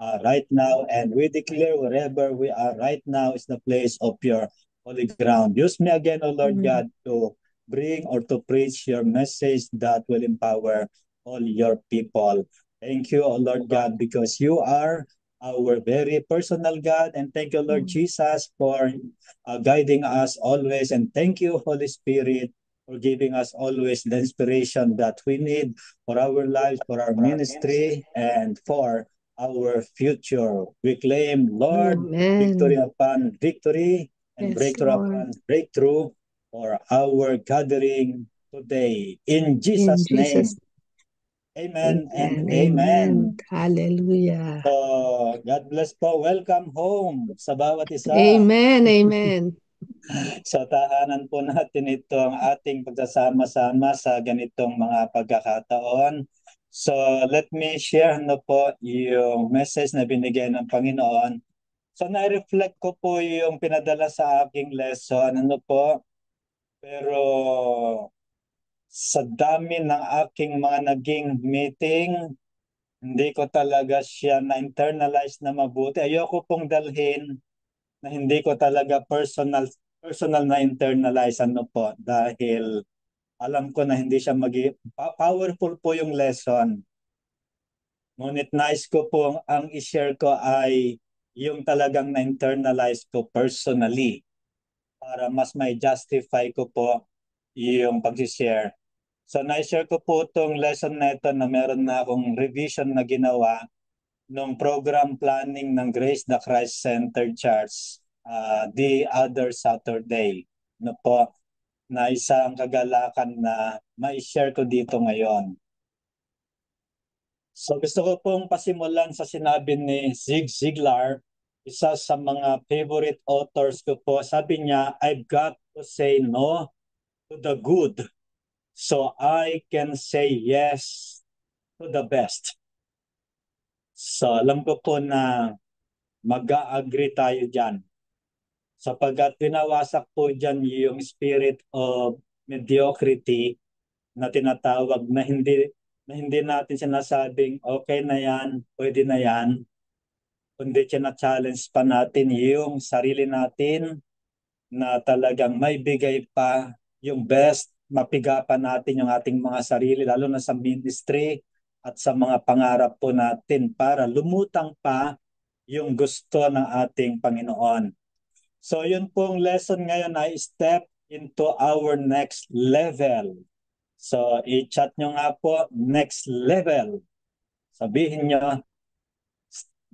right now, and we declare wherever we are right now is the place of your holy ground. Use me again, O Lord Amen. God, to bring or to preach your message that will empower all your people. Thank you, O Lord God, because you are our very personal God. And thank you, Lord Jesus, for guiding us always. And thank you, Holy Spirit, for giving us always the inspiration that we need for our lives, for our ministry, and for our future. We claim, Lord, victory Amen. upon victory and Yes, breakthrough Lord. upon breakthrough for our gathering today. In In Jesus' Jesus' name, amen and Amen. Amen. amen. Hallelujah. So, God bless po. Welcome home sa bawat isa. Amen. Amen. Sa tahanan po natin itong ating pagsasama-sama sa ganitong mga pagkakataon. So let me share po yung message na binigay ng Panginoon. So na-reflect ko po yung pinadala sa aking lesson. Po, pero sa dami ng aking mga naging meeting, hindi ko talaga siya na-internalize na mabuti. Ayoko pong dalhin na hindi ko talaga personal na internalize po dahil alam ko na hindi siya powerful po yung lesson. Ngunit nice ko po ang i-share ko ay yung talagang na-internalize ko personally para mas may justify ko po yung pag-share. So na-share ko po itong lesson na ito na meron na akong revision na ginawa nung program planning ng Grace the Christ Center Church the other Saturday. Po, na isang kagalakan na ma-share ko dito ngayon. So gusto ko pong pasimulan sa sinabi ni Zig Ziglar, isa sa mga favorite authors ko po. Sabi niya, I've got to say no to the good so I can say yes to the best. So alam ko po na mag-a-agree tayo dyan. Sapagkat pinawasak po dyan yung spirit of mediocrity na tinatawag na hindi natin sinasabing okay na yan, pwede na yan, kundi challenge pa natin yung sarili natin na talagang may bigay pa yung best, mapiga pa natin yung ating mga sarili, lalo na sa ministry at sa mga pangarap po natin para lumutang pa yung gusto ng ating Panginoon. So yun pong lesson ngayon ay step into our next level. So i-chat nyo nga po, next level. Sabihin nyo,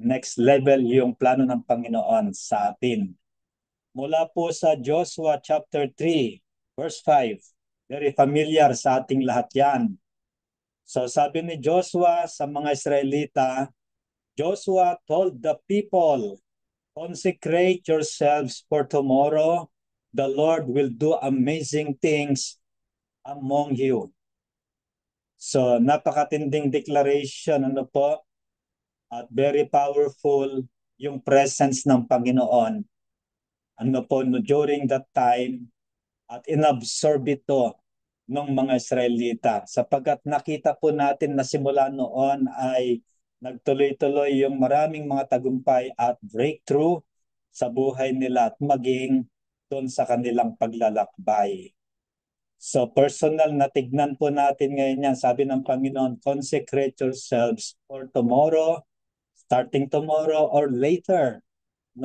next level yung plano ng Panginoon sa atin. Mula po sa Joshua chapter 3, verse 5. Very familiar sa ating lahat yan. So sabi ni Joshua sa mga Israelita, Joshua told the people, consecrate yourselves for tomorrow. The Lord will do amazing things among you. So napakatinding declaration po at very powerful yung presence ng Panginoon. Po during that time at inabsorb ito ng mga Israelita sapagkat nakita po natin na simula noon ay nagtuloy-tuloy yung maraming mga tagumpay at breakthrough sa buhay nila at maging doon sa kanilang paglalakbay. So personal na tignan po natin ngayon yan. Sabi ng Panginoon, consecrate yourselves for tomorrow, starting tomorrow or later.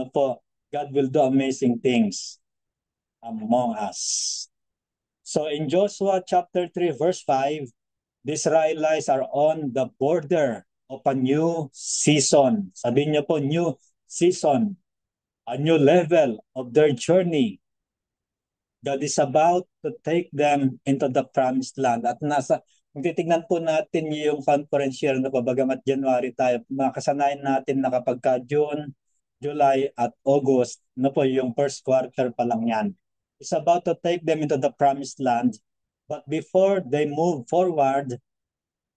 Po, God will do amazing things among us. So in Joshua chapter 3 verse 5, the Israelites are on the border of a new season. Sabi niyo po, new season, a new level of their journey. God is about to take them into the promised land. At kung titignan po natin yung conference year na pabagamat January tayo, makasanayan natin na kapag June, July at August, po yung first quarter pa lang yan. It's about to take them into the promised land. But before they move forward,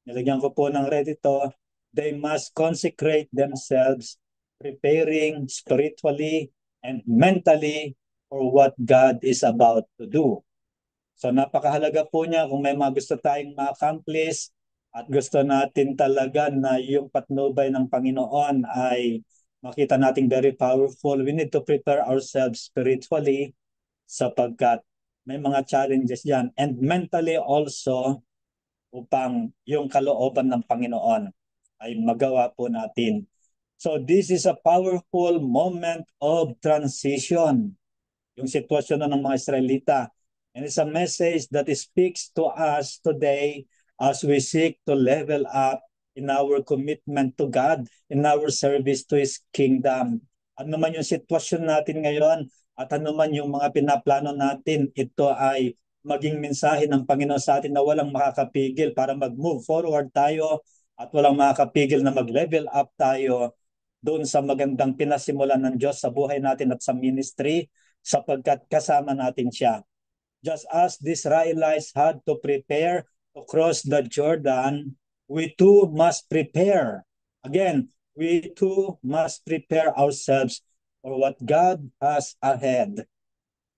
nilagyan ko po ng red ito, they must consecrate themselves, preparing spiritually and mentally for what God is about to do. So napakahalaga po niya kung may mga gusto tayong ma-accomplish, At gusto natin talaga na yung patnubay ng Panginoon ay makita nating very powerful. We need to prepare ourselves spiritually sapagkat may mga challenges yan. And mentally also upang yung kalooban ng Panginoon ay magawa po natin. So this is a powerful moment of transition, yung sitwasyon na ng mga Israelita. And it's a message that speaks to us today as we seek to level up in our commitment to God, in our service to His kingdom. Ano man yung sitwasyon natin ngayon at ano man yung mga pinaplano natin, ito ay maging mensahe ng Panginoon sa atin na walang makakapigil para mag-move forward tayo at walang makakapigil na mag-level up tayo doon sa magandang pinasimulan ng Diyos sa buhay natin at sa ministry sapagkat kasama natin siya. Just as the Israelites had to prepare to cross the Jordan, we too must prepare. Again, we too must prepare ourselves for what God has ahead.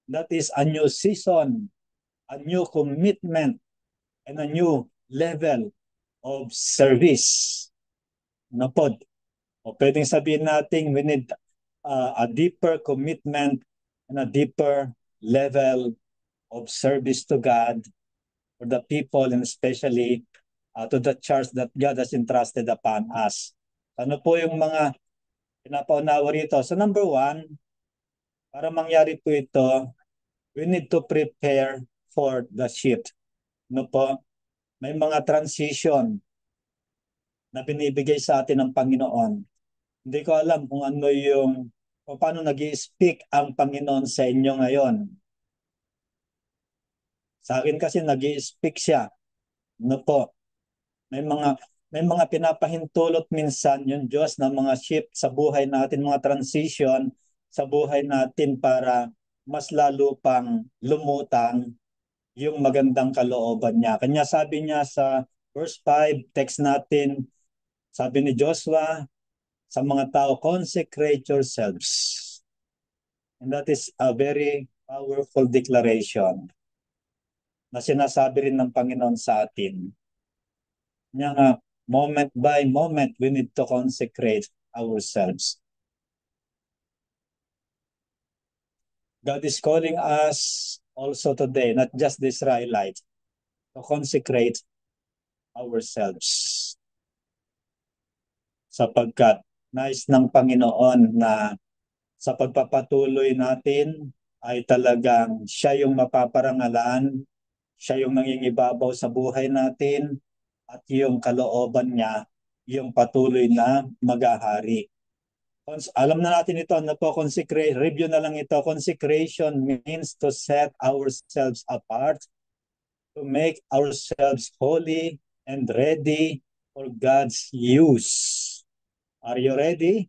That is a new season, a new commitment, and a new level of service. Ano po? O pwedeng sabihin natin we need a deeper commitment and a deeper level of service to God for the people and especially to the church that God has entrusted upon us. Ano po yung mga pinapaunawa rito? So number one, para mangyari po ito, we need to prepare for the shift. Ano po? May mga transition na binibigay sa atin ng Panginoon. Hindi ko alam kung ano yung o paano nag-i-speak ang Panginoon sa inyo ngayon. Sa akin kasi nag-i-speak siya. Ano po? May mga may mga pinapahintulot minsan yung Diyos ng mga shift sa buhay natin, mga transition sa buhay natin para mas lalo pang lumutang yung magandang kalooban niya. Kanya sabi niya sa verse 5, text natin, sabi ni Joshua sa mga tao, consecrate yourselves. And that is a very powerful declaration na sinasabi rin ng Panginoon sa atin. Niya nga, moment by moment, we need to consecrate ourselves. God is calling us also today, not just the Israelites, to consecrate ourselves. Sapagkat nais ng Panginoon na sa pagpapatuloy natin ay talagang siya yung mapaparangalan, siya yung nangingibabaw sa buhay natin, at yung kalooban niya, yung patuloy na maghahari. Alam na natin ito, ano po, consecrate, review na lang ito. Consecration means to set ourselves apart, to make ourselves holy and ready for God's use. Are you ready?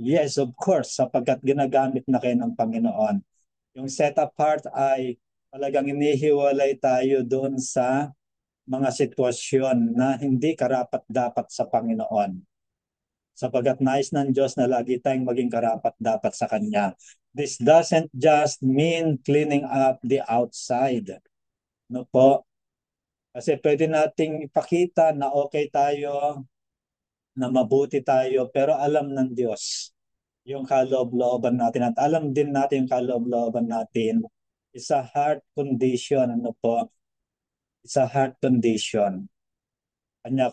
Yes, of course, sapagkat ginagamit na kayo ng Panginoon. Yung set apart ay talagang inihiwalay tayo doon sa mga sitwasyon na hindi karapat-dapat sa Panginoon. Sapagkat nais ng Diyos na lagi tayong maging karapat-dapat sa Kanya. This doesn't just mean cleaning up the outside. No po? Kasi pwede nating ipakita na okay tayo, na mabuti tayo, pero alam ng Diyos yung kaloob-looban natin at alam din natin yung kaloob-looban natin. It's a heart condition. Ano po? It's a heart condition. Kanya,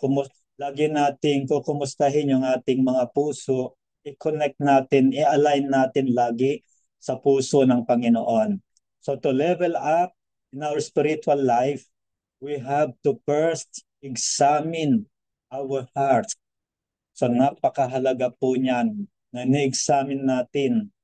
lagi natin kukumustahin yung ating mga puso, i-connect natin, i-align natin lagi sa puso ng Panginoon. So to level up in our spiritual life, we have to first examine our heart. So napakahalaga po niyan na ni-examine natin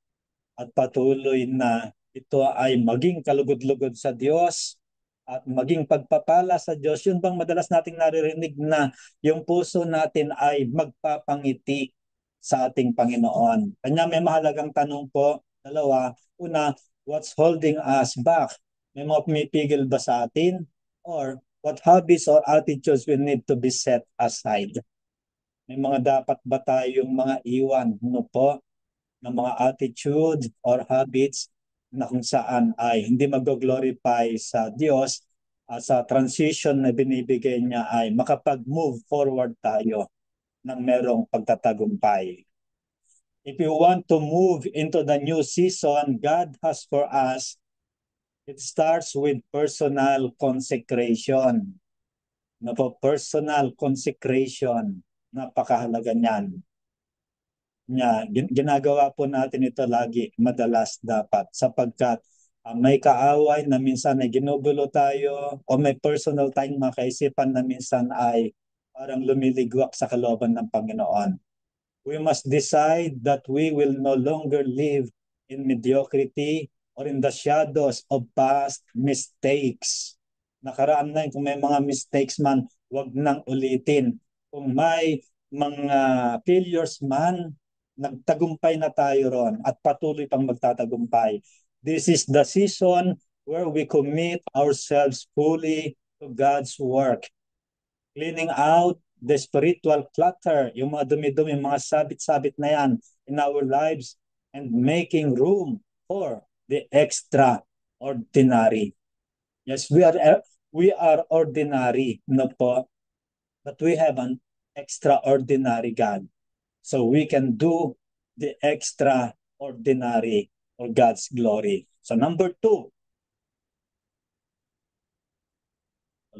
at patuloy na ito ay maging kalugod-lugod sa Diyos at maging pagpapala sa Diyos. Yun bang madalas nating naririnig na yung puso natin ay magpapangiti sa ating Panginoon. Kanya may mahalagang tanong po, dalawa. Una, what's holding us back? May mga pumipigil ba sa atin? Or what habits or attitudes we need to be set aside? May mga dapat ba tayong mga iwan? Ano po? Ng mga attitude or habits na kung saan ay hindi mag-glorify sa Diyos sa transition na binibigay niya ay makapag-move forward tayo ng merong pagtatagumpay. If you want to move into the new season God has for us, it starts with personal consecration. Personal consecration. Napakahalaga niyan. Ginagawa po natin ito lagi, madalas dapat, sapagkat may kaaway na minsan ay ginugulo tayo o may personal tayong mga kaisipan na minsan ay parang lumiligwak sa kalooban ng Panginoon. We must decide that we will no longer live in mediocrity or in the shadows of past mistakes. Nakaraan na kung may mga mistakes man, wag nang ulitin. Kung may mga failures man, nagtagumpay na tayo ron at patuloy pang magtatagumpay. This is the season where we commit ourselves fully to God's work. Cleaning out the spiritual clutter, yung mga dumi-dumi, mga sabit-sabit na yan in our lives, and making room for the extraordinary. Yes, we are ordinary, no po, but we have an extraordinary God. So we can do the extraordinary for God's glory. So number 2,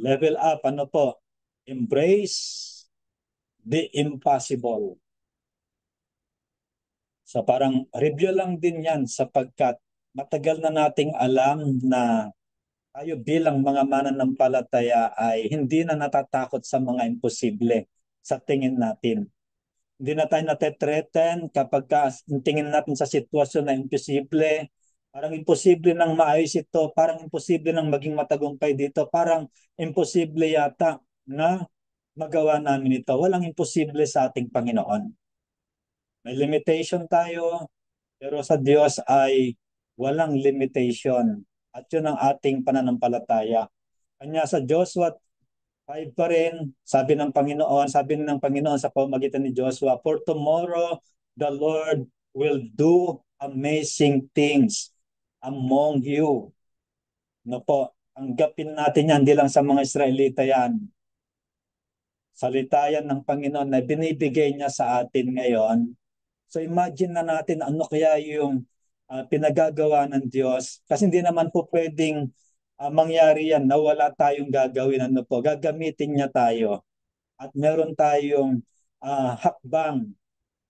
level up, ano po? Embrace the impossible. So parang review lang din yan sapagkat matagal na nating alam na tayo bilang mga mananampalataya ay hindi na natatakot sa mga imposible sa tingin natin. Hindi na tayo natetreten kapag tingin natin sa sitwasyon na imposible. Parang imposible nang maayos ito, parang imposible nang maging matagumpay dito, parang imposible yata na magawa namin ito. Walang imposible sa ating Panginoon. May limitation tayo, pero sa Diyos ay walang limitation. At yun ang ating pananampalataya. Kanya sa Joshua 5 pa rin, sabi ng Panginoon sa pamamagitan ni Joshua, for tomorrow the Lord will do amazing things among you. No po, anggapin natin yan, hindi lang sa mga Israelita yan. Salita yan ng Panginoon na binibigay niya sa atin ngayon. So imagine na natin ano kaya yung pinagagawa ng Diyos. Kasi hindi naman po pwedeng mangyari yan na wala tayong gagawin. Ano po, gagamitin niya tayo. At meron tayong hakbang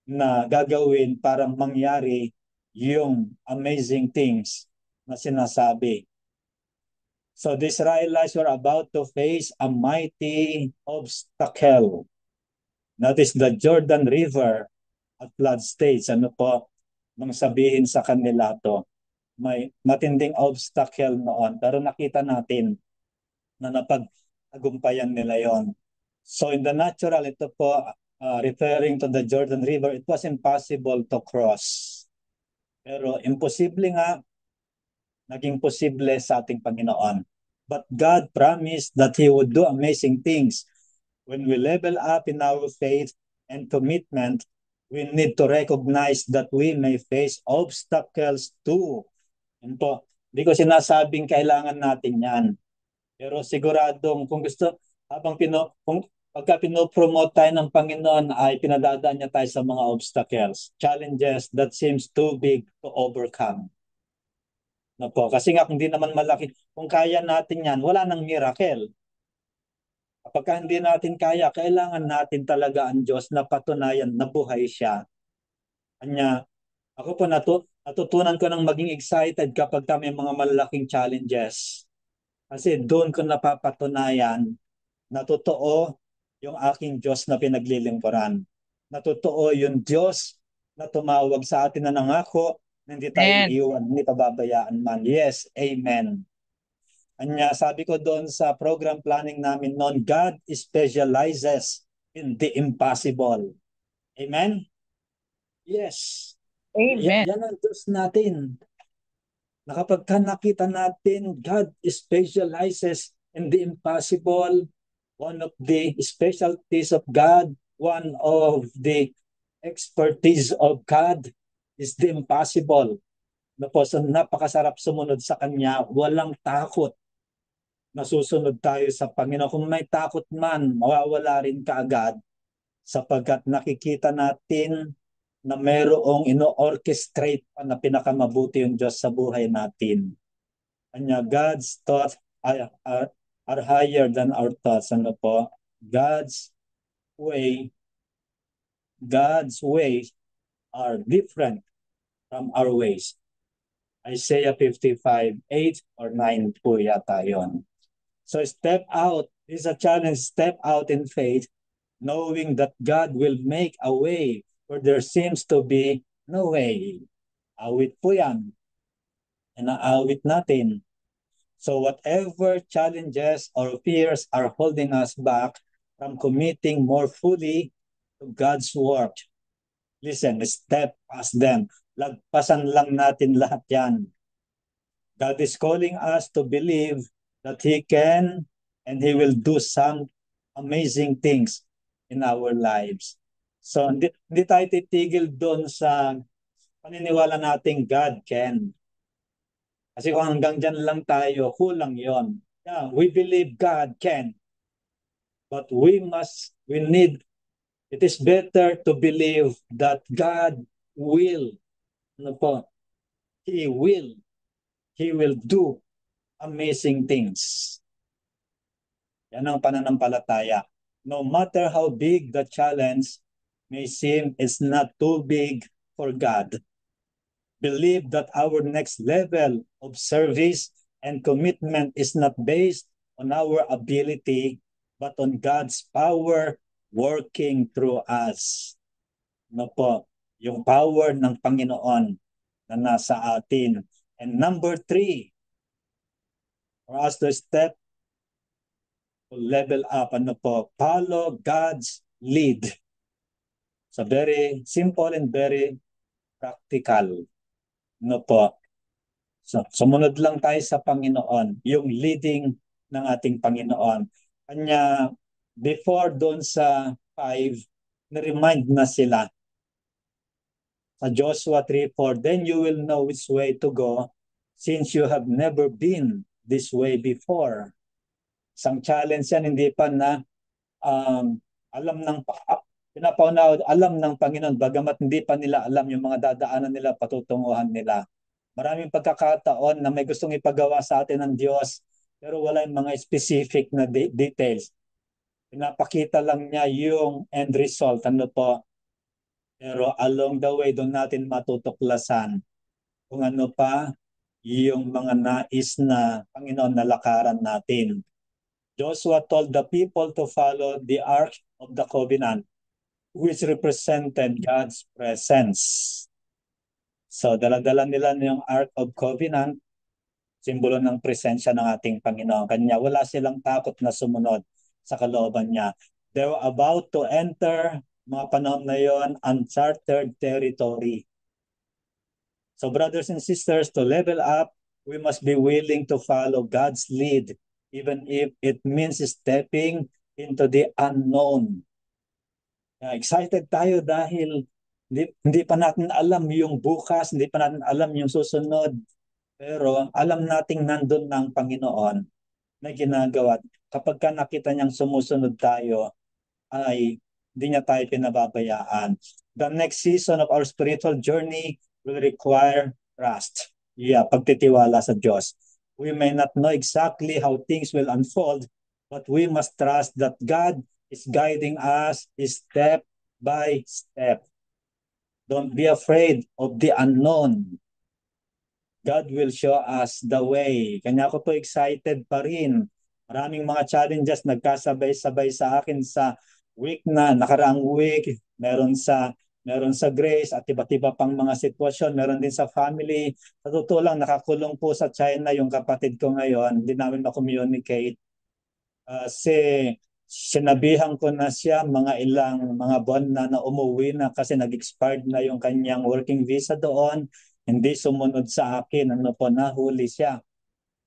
na gagawin para mangyari yung amazing things na sinasabi. So the Israelites were about to face a mighty obstacle. That is the Jordan River at flood stage. Ano po, nang sabihin sa kanila to, may matinding obstacle noon. Pero nakita natin na napag-agumpayan nila yon. So in the natural, ito po, referring to the Jordan River, it was impossible to cross. Pero imposible nga, naging posible sa ating Panginoon. But God promised that He would do amazing things. When we level up in our faith and commitment, we need to recognize that we may face obstacles too. Ito, hindi ko sinasabing kailangan natin yan. Pero siguradong kung gusto, pagka pinopromote tayo ng Panginoon ay pinadadaan niya tayo sa mga obstacles, challenges that seems too big to overcome. No po, kasi nga kung hindi naman malaki, kung kaya natin yan, wala nang miracle. Kapag hindi natin kaya, kailangan natin talaga ang Diyos na patunayan na buhay siya. Kanya, ako po natutunan ko ng maging excited kapag may mga malalaking challenges. Kasi doon ko napapatunayan na totoo yung aking Diyos na pinaglilingkuran. Na totoo yung Diyos na tumawag sa atin na nangako na hindi tayo iiwan, hindi pababayaan man. Yes, amen. Anya, sabi ko doon sa program planning namin noon, God specializes in the impossible. Amen? Yes. Amen. Yan ang Diyos natin. Na kapag nakita natin, God specializes in the impossible. One of the specialties of God, one of the expertise of God is the impossible. So, napakasarap sumunod sa Kanya, walang takot. nasusunod tayo sa Panginoon. Kung may takot man, mawawala rin kaagad sapagkat nakikita natin na mayroong ino-orchestrate pa na pinakamabuti yung Diyos sa buhay natin. Kanya God's thoughts are higher than our thoughts. Ano po? way, God's ways are different from our ways. Isaiah 55:8 or 9 po yata yun. So step out. This is a challenge. Step out in faith, knowing that God will make a way where there seems to be no way. Awit po yan. Inaawit natin. So whatever challenges or fears are holding us back from committing more fully to God's work, listen, step past them. Lagpasan lang natin lahat yan. God is calling us to believe that He can and He will do some amazing things in our lives. So hindi tayo titigil doon sa paniniwala nating God can. Kasi kung hanggang dyan lang tayo, kulang yon. Yeah, we believe God can. But it is better to believe that God will. Ano po? He will do amazing things. Yan ang pananampalataya. No matter how big the challenge may seem, it's not too big for God. Believe that our next level of service and commitment is not based on our ability, but on God's power working through us. Ano po? Yung power ng Panginoon na nasa atin. And number 3, for us to step to level up, ano po? Follow God's lead. So very simple and very practical. Ano po? So, sumunod lang tayo sa Panginoon, yung leading ng ating Panginoon. Kanya, before doon sa 5, na-remind na sila sa Joshua 3:4, then you will know which way to go since you have never been this way before. Isang challenge yan, hindi pa na alam ng alam ng Panginoon, bagamat hindi pa nila alam yung mga dadaanan nila, patutunguhan nila. Maraming pagkakataon na may gustong ipagawa sa atin ng Diyos, pero wala yung mga specific na details. Pinapakita lang niya yung end result, ano po. Pero along the way, doon natin matutuklasan kung ano pa yung mga nais na Panginoon na lakaran natin. Joshua told the people to follow the Ark of the Covenant, which represented God's presence. So, dala-dala nila yung Ark of Covenant, simbolo ng presensya ng ating Panginoon. Kanya wala silang takot na sumunod sa kalooban niya. They were about to enter, mga panahon na yon, uncharted territory. So brothers and sisters, to level up, we must be willing to follow God's lead, even if it means stepping into the unknown. Excited tayo dahil hindi pa natin alam yung bukas, hindi pa natin alam yung susunod. Pero alam nating nandun ng Panginoon na ginagawa. Kapag ka nakita niyang sumusunod tayo, ay hindi niya tayo pinababayaan. The next season of our spiritual journey will require trust. Pagtitiwala sa Diyos. We may not know exactly how things will unfold, but we must trust that God is guiding us step by step. Don't be afraid of the unknown. God will show us the way. Kanya ako po excited pa rin. Maraming mga challenges nagkasabay-sabay sa akin sa nakaraang week. Meron sa Grace at iba't iba pang mga sitwasyon. Meron din sa family. Sa totoo lang, nakakulong po sa China yung kapatid ko ngayon. Hindi namin ma-communicate. Kasi sinabihan ko na siya mga buwan na umuwi na kasi nag-expired na yung kanyang working visa doon. Hindi sumunod sa akin, nahuli siya.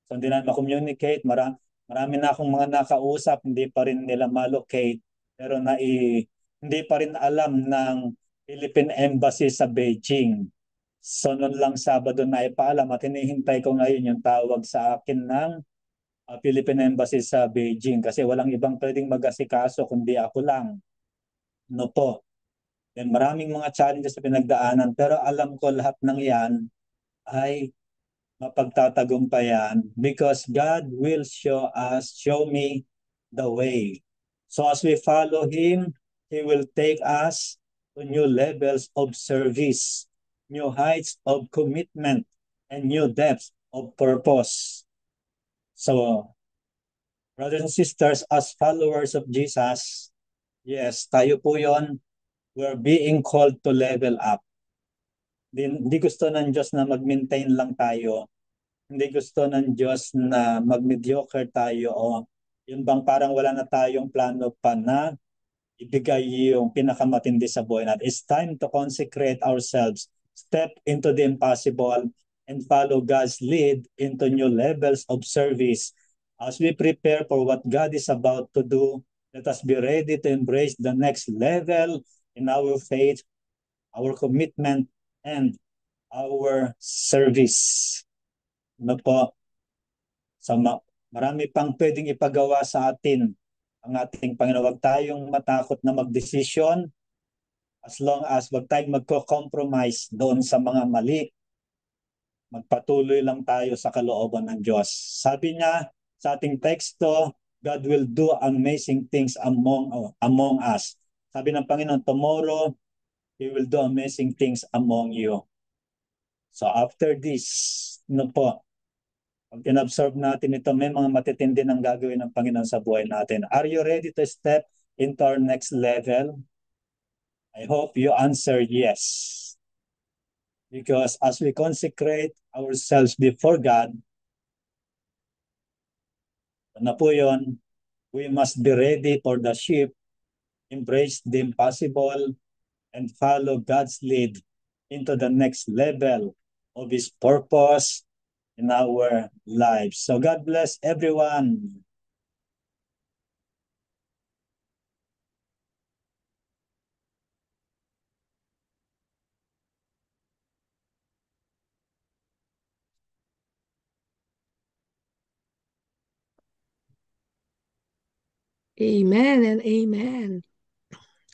So hindi na ma-communicate, marami na akong mga nakausap, hindi pa rin nila ma-locate, pero hindi pa rin alam ng Philippine Embassy sa Beijing. So noon lang Sabado na ipaalam at hinihintay ko ngayon yung tawag sa akin ng Philippine Embassy sa Beijing kasi walang ibang pwedeng mag-asikaso kundi ako lang. No po. Then maraming mga challenges na pinagdaanan pero alam ko lahat ng yan ay mapagtatagumpayan because God will show me the way. So as we follow Him, He will take us to new levels of service, new heights of commitment, and new depths of purpose. So, brothers and sisters, as followers of Jesus, yes, tayo po yon. We're being called to level up. Hindi gusto ng Diyos na mag-maintain lang tayo. Hindi gusto ng Diyos na mag-mediocre tayo o yun bang parang wala na tayong plano pa na ibigay yung pinakamatindi sa buhay natin. It's time to consecrate ourselves, step into the impossible, and follow God's lead into new levels of service. As we prepare for what God is about to do, let us be ready to embrace the next level in our faith, our commitment, and our service. Ano po? Sa marami pang pwedeng ipagawa sa atin ang ating Panginoon. Huwag tayong matakot na magdesisyon as long as wag tayong magko-compromise doon sa mga mali. Magpatuloy lang tayo sa kalooban ng Diyos. Sabi niya sa ating teksto, God will do amazing things among us. Sabi ng Panginoon, tomorrow, He will do amazing things among you. So after this, ano po, pag in-observe natin ito, may mga matitindi ng gagawin ng Panginoon sa buhay natin. Are you ready to step into our next level? I hope you answer yes. Because as we consecrate ourselves before God, na po yun, we must be ready for the ship, embrace the impossible, and follow God's lead into the next level of His purpose in our lives. So God bless everyone. Amen and amen.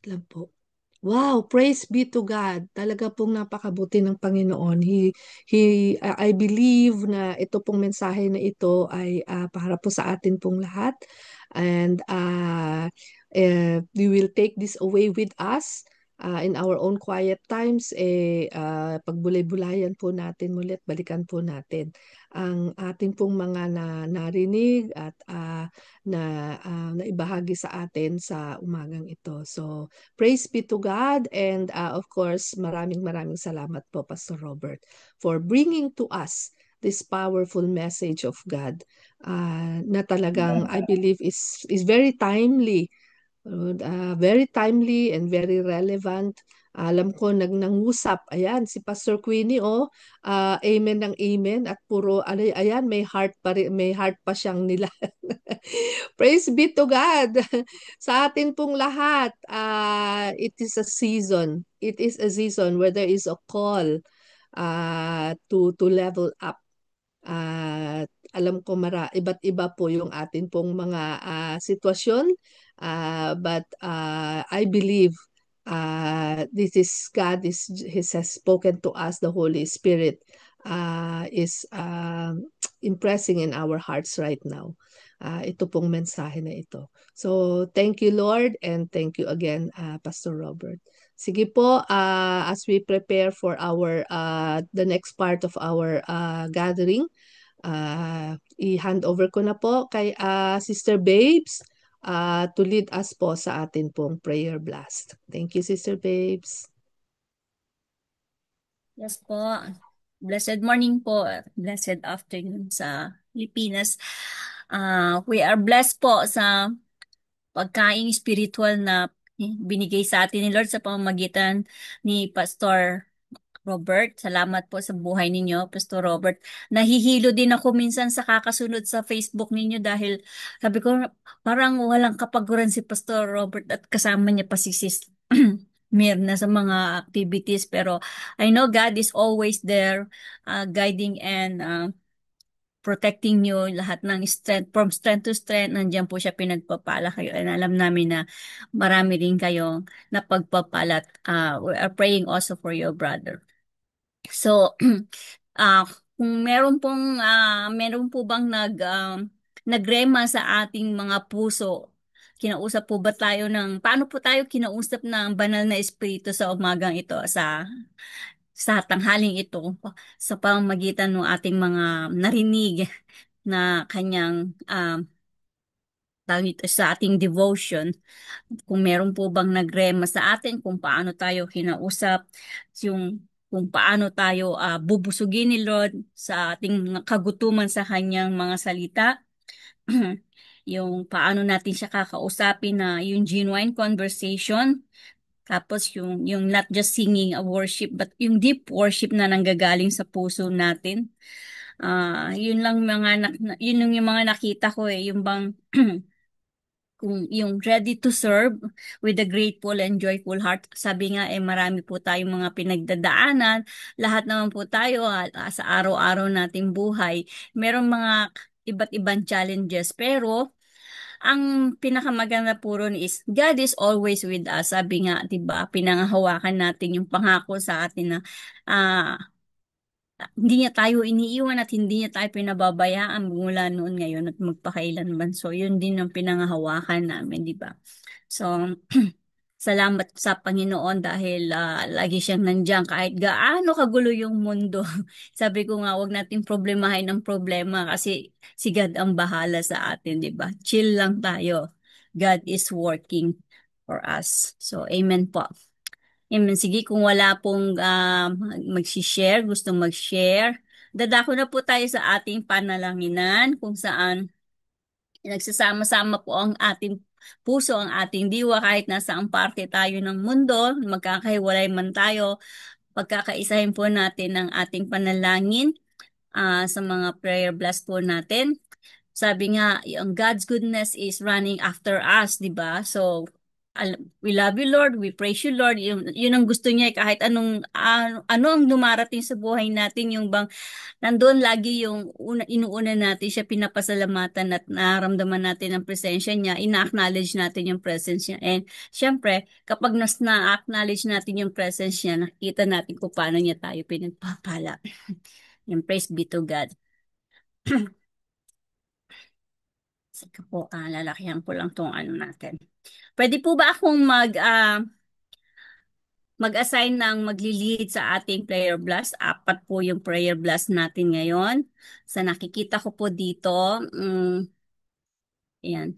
Lang po. Wow, praise be to God. Talaga pong napakabuti ng Panginoon. I believe na ito pong mensahe na ito ay para po sa atin pong lahat. And we will take this away with us in our own quiet times. Pagbulay-bulayan po natin muli at balikan po natin ang ating pong mga narinig at naibahagi sa atin sa umagang ito. So, praise be to God, and of course, maraming salamat po, Pastor Robert, for bringing to us this powerful message of God na talagang I believe is very timely and very relevant. Alam ko nangusap. Ayan, si Pastor Queenie, amen ng amen at puro ayan, may heart pa siyang nila. Praise be to God. Sa atin pong lahat, it is a season. It is a season where there is a call to level up. Alam ko iba't iba po yung atin pong mga sitwasyon, but I believe this is God has spoken to us. The Holy Spirit is impressing in our hearts right now. Ito pong mensahe na ito. So thank you, Lord, and thank you again, Pastor Robert. Sige po, as we prepare for our the next part of our gathering, i-hand over ko na po kay Sister Babes to lead us po sa atin pong prayer blast. Thank you, Sister Babes. Yes po. Blessed morning po. Blessed afternoon sa Pilipinas. We are blessed po sa pagkaing spiritual na binigay sa atin ni Lord sa pamamagitan ni Pastor Robert. Salamat po sa buhay ninyo, Pastor Robert. Nahihilo din ako minsan sa kakasunod sa Facebook ninyo dahil sabi ko parang walang kapaguran si Pastor Robert at kasama niya pa si Sis Mirna sa mga activities, pero I know God is always there guiding and protecting you, lahat ng strength, from strength to strength, nandiyan po siya pinagpapala kayo. And alam namin na marami rin kayong napagpapalat. We are praying also for your brother. So, kung meron po bang nagrema sa ating mga puso, kinausap po ba tayo paano po tayo kinausap ng banal na espiritu sa umagang ito, sa tanghaling ito, sa pamamagitan ng ating mga narinig na kanyang tawag ito sa ating devotion, kung meron po bang nagrema sa atin, kung paano tayo kinausap, kung paano tayo bubusugin ni Lord sa ating kagutuman sa kanyang mga salita, yung paano natin siya kakausapin na yung genuine conversation, tapos yung not just singing a worship, but yung deep worship na nanggagaling sa puso natin. Yun lang yun yung mga nakita ko yung bang kung yung ready to serve with a grateful and joyful heart. Sabi nga marami po tayong mga pinagdadaanan. Lahat naman po tayo sa araw-araw nating buhay. Merong mga iba't ibang challenges. Pero ang pinakamaganda po ron is God is always with us. Sabi nga, 'di ba? Pinangahawakan natin yung pangako sa atin na ah, hindi niya tayo iniiwan at hindi niya tayo pinababayaan mula noon ngayon at magpakailanman. So, yun din ang pinangahawakan namin, di ba? So, salamat sa Panginoon dahil lagi siyang nandiyan kahit gaano kagulo yung mundo. Sabi ko nga, wag nating problemahin ang problema kasi si God ang bahala sa atin, di ba? Chill lang tayo. God is working for us. So, amen po. Amen. Sige, kung wala pong mag-share, gustong mag-share, dadako na po tayo sa ating panalanginan kung saan nagsasama-sama po ang ating puso, ang ating diwa kahit nasa ang parte tayo ng mundo, magkakahiwalay man tayo, pagkakaisahin po natin ang ating panalangin sa mga prayer blast po natin. Sabi nga, yung God's goodness is running after us, di ba? So, we love you, Lord. We praise you, Lord. Yun ang gusto niya kahit ano ang dumarating sa buhay natin, yung bang nandoon lagi yung inuuna natin siya pinapasalamatan at naramdaman natin ang presensya niya, ina-acknowledge natin yung presence niya. And syempre, kapag na-acknowledge natin yung presence niya, nakita natin kung paano niya tayo pinagpapala. And praise be to God. Sige po, lalakihan ko lang tong ano natin. Pwede po ba akong mag-assign ng magli-lead sa ating prayer blast? Apat po yung prayer blast natin ngayon. Sa nakikita ko po dito, ayan.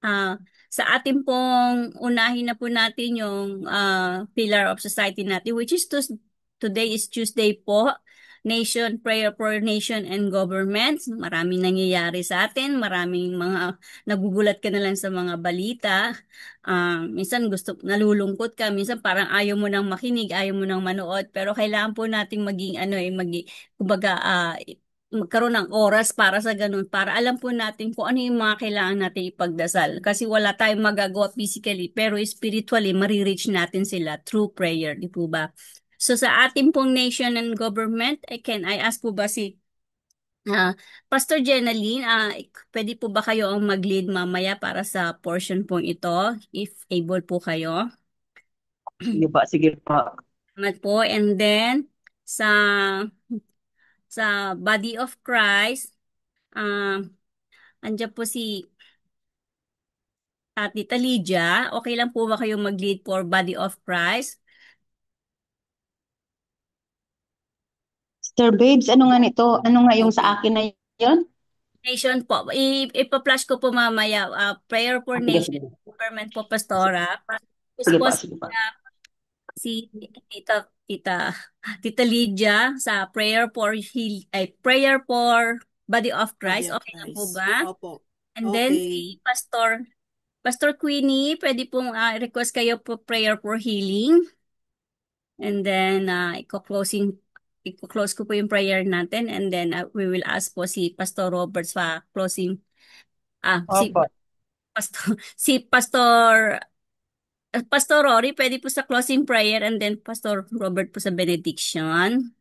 Ah, sa ating pong unahin na po natin yung pillar of society natin, which is today is Tuesday po. Nation, prayer for nation and government. Maraming nangyayari sa atin. Maraming mga nagugulat ka na lang sa mga balita. Minsan nalulungkot ka. Minsan parang ayaw mo nang makinig, ayaw mo nang manood. Pero kailangan po nating kumbaga, magkaroon ng oras para sa ganun, para alam po natin kung ano yung mga kailangan natin ipagdasal. Kasi wala tayong magagawa physically, pero spiritually, marireach natin sila through prayer, di po ba? So sa ating pong nation and government, can I ask po ba si Pastor Jenaline, pwede po ba kayo ang mag-lead mamaya para sa portion pong ito, if able po kayo? Sige po, sige po. Salamat po. And then, sa Body of Christ, ah andyan po si Tita Lydia. Okay lang po ba kayo mag-lead for Body of Christ? Sir Babes, ano nga nito? Ano nga yung sa akin na yun? Nation po. Ipa-flash ko po mamaya. Prayer for Sige, Nation sige. Government po, Pastora. Tapos Sige po po, sige po. si Tita Lydia sa prayer for Body of Body Christ. of Okay lang po Christ. ba? Opo. And then Okay. si Pastor Queenie, pwede pong request kayo po prayer for healing. And then, i-close ko po yung prayer natin. And then, we will ask po si Pastor Roberts sa closing. Si Opo. Pastor, si Pastor, Pastor Rory, pwede po sa closing prayer. And then, Pastor Robert po sa benediction.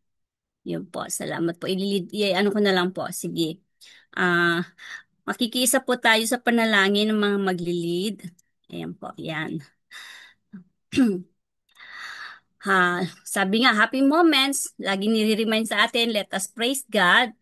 Yun po, salamat po. Ano ko na lang po, sige. Ah, makikisa po tayo sa panalangin ng mga maglilid. Ayan po, yan. Sabi nga, happy moments, lagi nire-remind sa atin, let us praise God.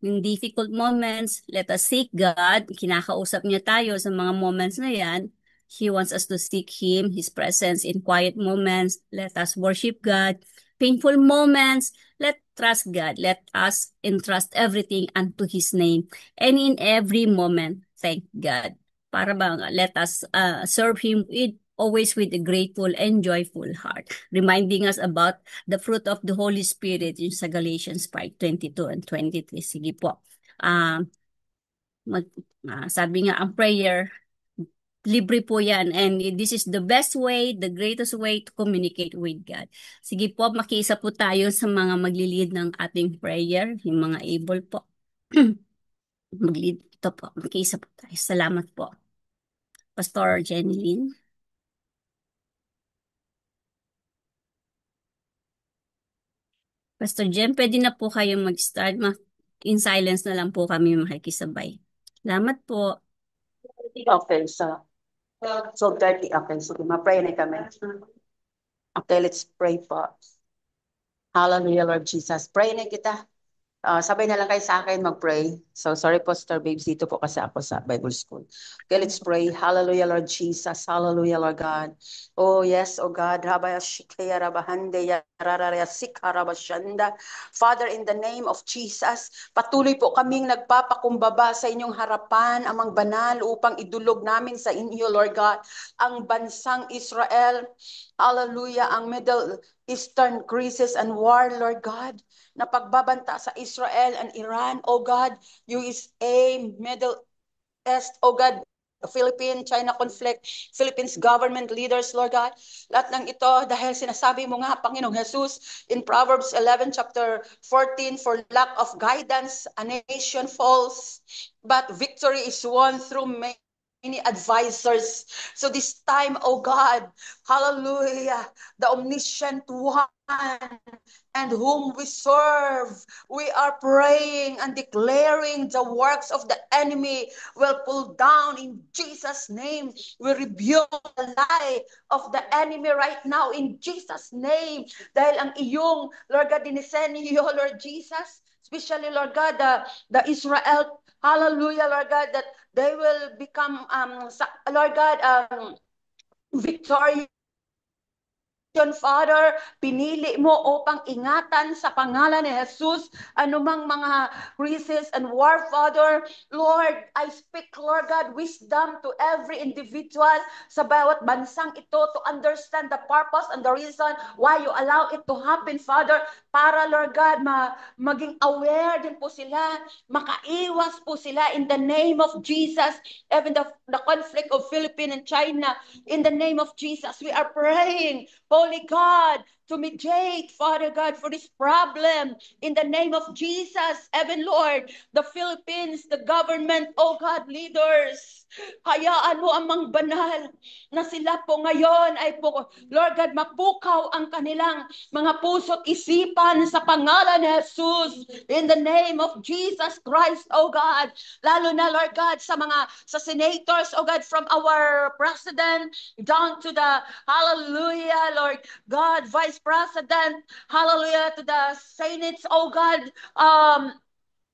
Yung difficult moments, let us seek God. Kinakausap niya tayo sa mga moments na yan. He wants us to seek Him, His presence in quiet moments. Let us worship God. Painful moments, let trust God. Let us entrust everything unto His name. And in every moment, thank God. Para bang let us serve Him always with a grateful and joyful heart, reminding us about the fruit of the Holy Spirit in sa Galatians 5:22 and 23. Sige po. Ah, sabi nga, ang prayer, libre po yan. And this is the best way, the greatest way to communicate with God. Sige po, makiisa po tayo sa mga maglilid ng ating prayer, yung mga able po. Maglilid. Ito po, makiisa po tayo. Salamat po. Pastor Jenny Lynn. Pastor Jem, pwede na po kayong mag-start. In silence na lang po kami makikisabay. Salamat po. Okay, so 30, okay, so ma-pray na kami. Okay, let's pray po. Hallelujah, Lord Jesus. Pray na kita. Sabay na lang kayo sa akin mag-pray. So, sorry po, Star Babes, dito po kasi ako sa Bible School. Okay, let's pray. Hallelujah, Lord Jesus. Hallelujah, Lord God. Oh, yes, oh God. Father, in the name of Jesus, patuloy po kaming nagpapakumbaba sa inyong harapan, amang banal, upang idulog namin sa inyo, Lord God, ang bansang Israel. Hallelujah, ang Middle Eastern crisis and war, Lord God, na pagbabanta sa Israel and Iran, oh God, USA, Middle East, oh God, Philippine-China conflict, Philippines government leaders, Lord God. Lahat ng ito dahil sinasabi mo nga, Panginoong Jesus, in Proverbs 11, chapter 14, for lack of guidance, a nation falls, but victory is won through many advisors. So this time, oh God, hallelujah, the omniscient one and whom we serve, we are praying and declaring the works of the enemy will pull down in Jesus' name. We rebuke the lie of the enemy right now in Jesus' name. Dahil ang iyong, Lord God, dinisen niyo, Lord Jesus, especially, Lord God, the Israel, hallelujah, Lord God, that they will become, Lord God, victorious. Father, pinili mo upang ingatan sa pangalan ni Jesus anumang mga crisis and war, Father. Lord, I speak, Lord God, wisdom to every individual sa bawat bansang ito to understand the purpose and the reason why you allow it to happen, Father, para, Lord God, maging aware din po sila, makaiwas po sila in the name of Jesus, even the conflict of Philippines and China, in the name of Jesus, we are praying, Holy God, to mediate, Father God, for this problem in the name of Jesus. Even Lord, the Philippines, the government, oh God, leaders, hayaan mo amang banal na sila po ngayon ay po, Lord God, mapukaw ang kanilang mga puso't isipan sa pangalan ni Jesus in the name of Jesus Christ, oh God. Lalo na, Lord God, sa senators, oh God, from our president down to the, hallelujah, Lord God, Vice President, hallelujah, to the Senates, oh God,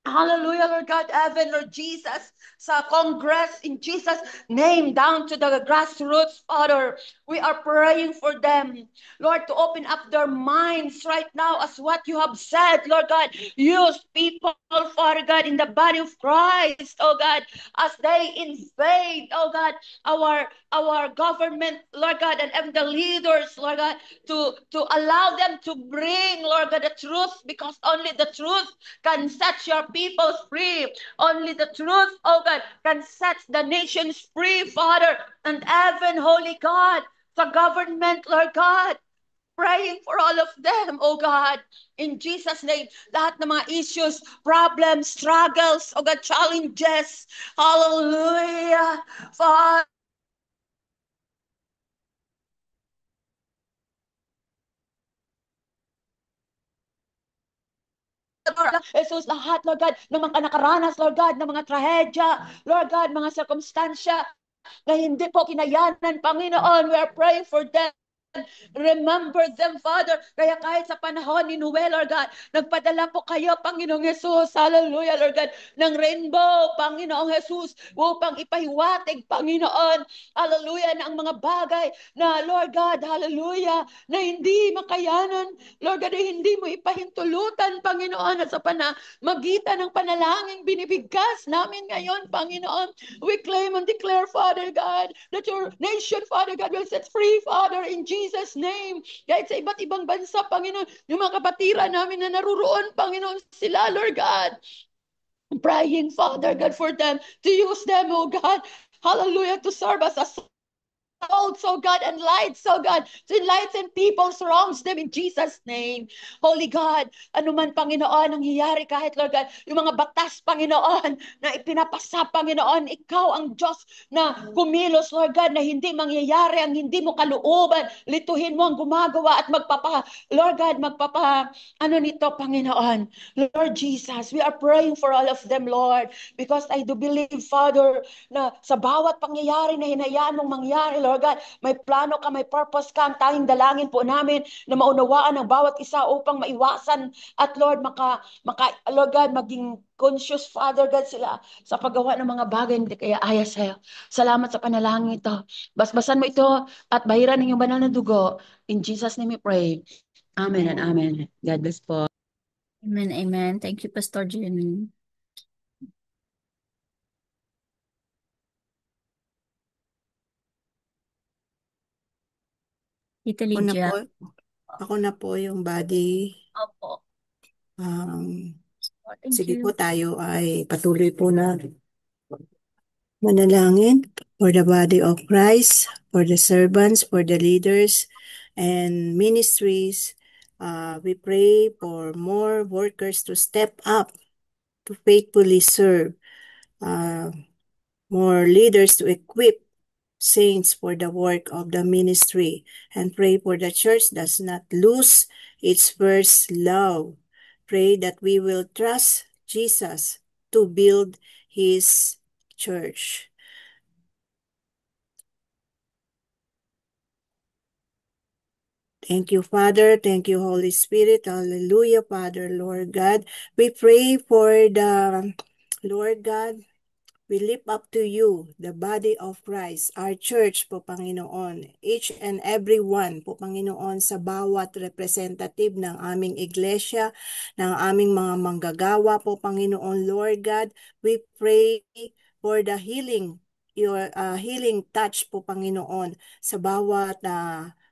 hallelujah, Lord God, even Lord Jesus, sa Congress, in Jesus' name, down to the grassroots, Father, we are praying for them, Lord, to open up their minds right now as what you have said, Lord God, use people, Father God, in the body of Christ, oh God, as they invade, oh God, our government, Lord God, and even the leaders, Lord God, to allow them to bring, Lord God, the truth, because only the truth can set your people free. Only the truth, oh God, can set the nations free, Father, and even, Holy God, the government, Lord God, praying for all of them, oh God, in Jesus' name, lahat ng mga issues, problems, struggles, oh God, challenges, hallelujah, Father, Jesus, lahat, Lord God, ng mga nakaranas, Lord God, ng mga trahedya, Lord God, mga circumstansya na hindi po kinayanan, Panginoon, we are praying for them. Remember them, Father. Kaya kahit sa panahon ni Noel, Lord God, nagpadala po kayo, Panginoong Jesus, hallelujah, Lord God, ng rainbow, Panginoong Jesus, upang ipahiwatig, Panginoon, hallelujah, na ang mga bagay na, Lord God, hallelujah, na hindi makayanan, Lord God, ay hindi mo ipahintulutan, Panginoon, at sa magitan ng panalangin binibigkas namin ngayon, Panginoon. We claim and declare, Father God, that your nation, Father God, will set free, Father, in Jesus' name. Kahit sa iba't ibang bansa, Panginoon, yung mga kapatiran namin na naruroon, Panginoon, sila, Lord God, praying, Father God, for them, to use them, oh God, hallelujah, to serve us as so God, and lights, so God, to enlighten people, surrounds them in Jesus' name. Holy God, anuman, Panginoon, nangyayari kahit, Lord God, yung mga batas, Panginoon, na ipinapasa, Panginoon, ikaw ang Diyos na kumilos, Lord God, na hindi mangyayari ang hindi mo kalooban. Lituhin mo ang gumagawa at Lord God, ano nito, Panginoon. Lord Jesus, we are praying for all of them, Lord, because I do believe, Father, na sa bawat pangyayari na hinayaan mong mangyari, Lord God, may plano ka, may purpose ka. Ang tanging dalangin po namin na maunawaan ng bawat isa upang maiwasan at Lord, Lord God, maging conscious, Father God, sila sa paggawa ng mga bagay hindi kaya aya sa'yo. Salamat sa panalangin ito. Basbasan mo ito at bahiran ng iyong banal na dugo. In Jesus' name we pray. Amen and amen. God bless po. Amen, amen. Thank you, Pastor Jenny. Tita Ako na Lydia. po, ako na po yung body. Opo. Thank Sige you. po, tayo ay patuloy po na manalangin for the body of Christ, for the servants, for the leaders and ministries. We pray for more workers to step up to faithfully serve, more leaders to equip saints for the work of the ministry, and pray for the church does not lose its first love. Pray that we will trust Jesus to build his church. Thank you, Father. Thank you, Holy Spirit. Hallelujah, Father, Lord God. We pray for the Lord God. We lift up to you the body of Christ, our church po, Panginoon. Each and every one po, Panginoon, sa bawat representative ng aming iglesia, ng aming mga manggagawa po, Panginoon, Lord God. We pray for the healing, your healing touch po, Panginoon, sa bawat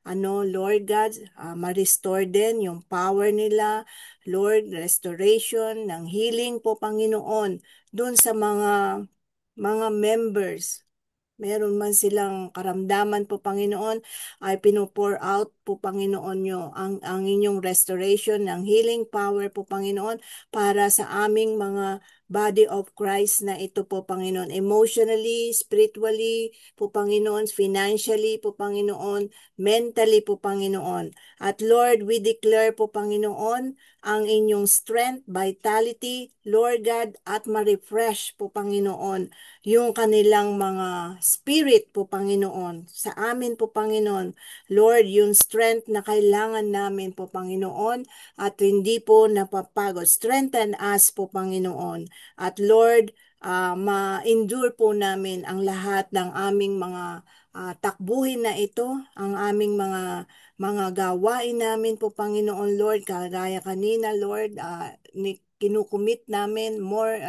Lord God, ma-restore din yung power nila, Lord, restoration ng healing po, Panginoon, dun sa mga members, meron man silang karamdaman po, Panginoon, ay pino-pour out po, Panginoon nyo, ang inyong restoration ng healing power po, Panginoon, para sa aming mga body of Christ na ito po, Panginoon, emotionally, spiritually po, Panginoon, financially po, Panginoon, mentally po, Panginoon. At Lord, we declare po, Panginoon, ang inyong strength, vitality, Lord God, at ma-refresh po, Panginoon, yung kanilang mga spirit po, Panginoon. Sa amin po, Panginoon, Lord, yung strength na kailangan namin po, Panginoon, at hindi po napapagod. Strengthen us po, Panginoon. At Lord, ma-endure po namin ang lahat ng aming mga takbuhin na ito, ang aming mga gawain namin po, Panginoon, Lord, kagaya kanina, Lord, kinukumit namin more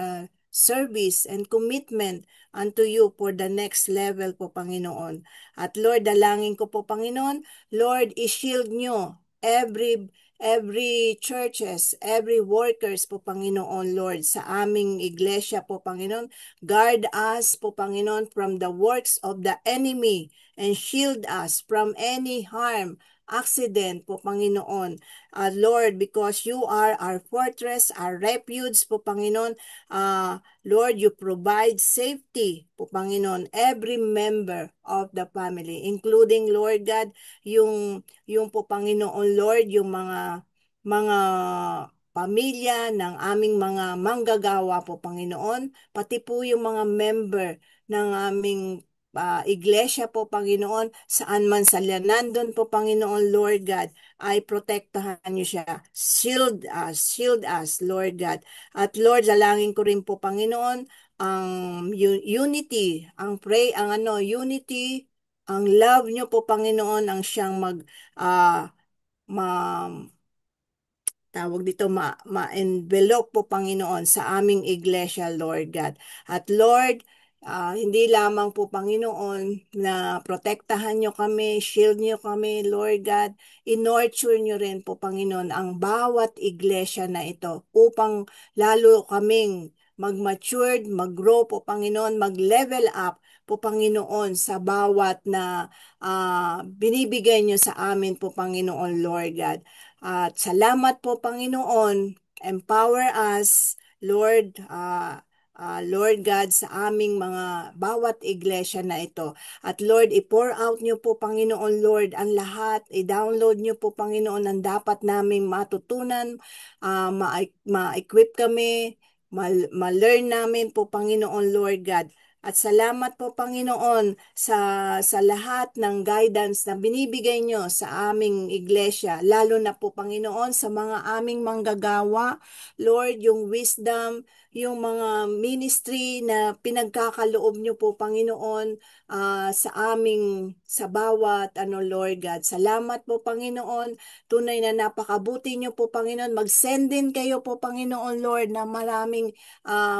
service and commitment unto you for the next level po, Panginoon. At Lord, dalangin ko po, Panginoon, Lord, i-shield nyo every churches, every workers po, Panginoon, Lord, sa aming iglesia po, Panginoon. Guard us po, Panginoon, from the works of the enemy and shield us from any harm, accident po, Panginoon. Lord, because you are our fortress, our refuge po, Panginoon. Lord, you provide safety po, Panginoon, every member of the family, including, Lord God, yung po, Panginoon, Lord, yung mga pamilya, ng aming mga manggagawa po, Panginoon, pati po yung mga member ng aming iglesia po, Panginoon, saan man sila nandun po, Panginoon, Lord God, ay protektahan niyo siya. Shield us, Lord God. At Lord, dalangin ko rin po, Panginoon, ang unity, unity, ang love niyo po, Panginoon, ang siyang ma, tawag dito, ma-envelope po, Panginoon, sa aming iglesia, Lord God. At Lord, hindi lamang po, Panginoon, na protektahan nyo kami, shield nyo kami, Lord God, in-nurture nyo rin po, Panginoon, ang bawat iglesia na ito upang lalo kaming mag-matured, mag-grow po, Panginoon, mag-level up po, Panginoon, sa bawat na binibigay nyo sa amin po, Panginoon, Lord God. At salamat po, Panginoon. Empower us, Lord, Lord God, sa aming mga bawat iglesia na ito. At Lord, i-pour out niyo po, Panginoon, Lord, ang lahat. I-download niyo po, Panginoon, ang dapat naming matutunan, ma-equip kami, ma-learn namin po, Panginoon, Lord God. At salamat po, Panginoon, sa lahat ng guidance na binibigay nyo sa aming iglesia, lalo na po, Panginoon, sa mga aming manggagawa, Lord, yung wisdom, yung mga ministry na pinagkakaloob nyo po, Panginoon, sa bawat, Lord God. Salamat po, Panginoon, tunay na napakabuti nyo po, Panginoon. Mag-send din kayo po, Panginoon, Lord, na maraming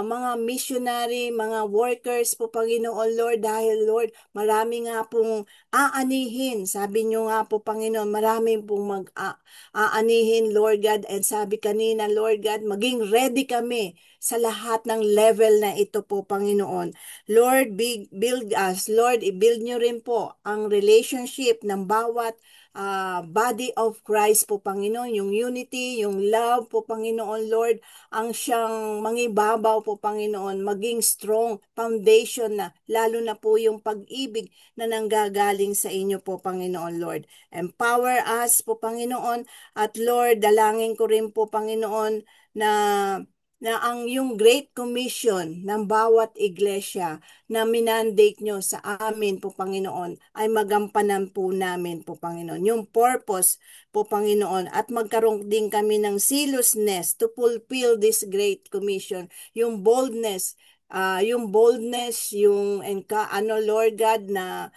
mga missionary, mga workers po, Panginoon, Lord, dahil, Lord, marami nga pong aanihin. Sabi nyo nga po, Panginoon, marami pong aanihin, Lord God, and sabi kanina, Lord God, maging ready kami sa lahat ng level na ito po, Panginoon. Lord, build us. Lord, i-build nyo rin po ang relationship ng bawat body of Christ po, Panginoon, yung unity, yung love po, Panginoon, Lord, ang siyang mangibabaw po, Panginoon, maging strong foundation na, lalo na po yung pag-ibig na nanggagaling sa inyo po, Panginoon, Lord. Empower us po, Panginoon, at Lord, dalangin ko rin po, Panginoon, na ang yung Great Commission ng bawat iglesia na minandate nyo sa amin po, Panginoon, ay magampanan po namin po, Panginoon. Yung purpose po, Panginoon, at magkaroon din kami ng seriousness to fulfill this Great Commission. Yung boldness, Lord God, na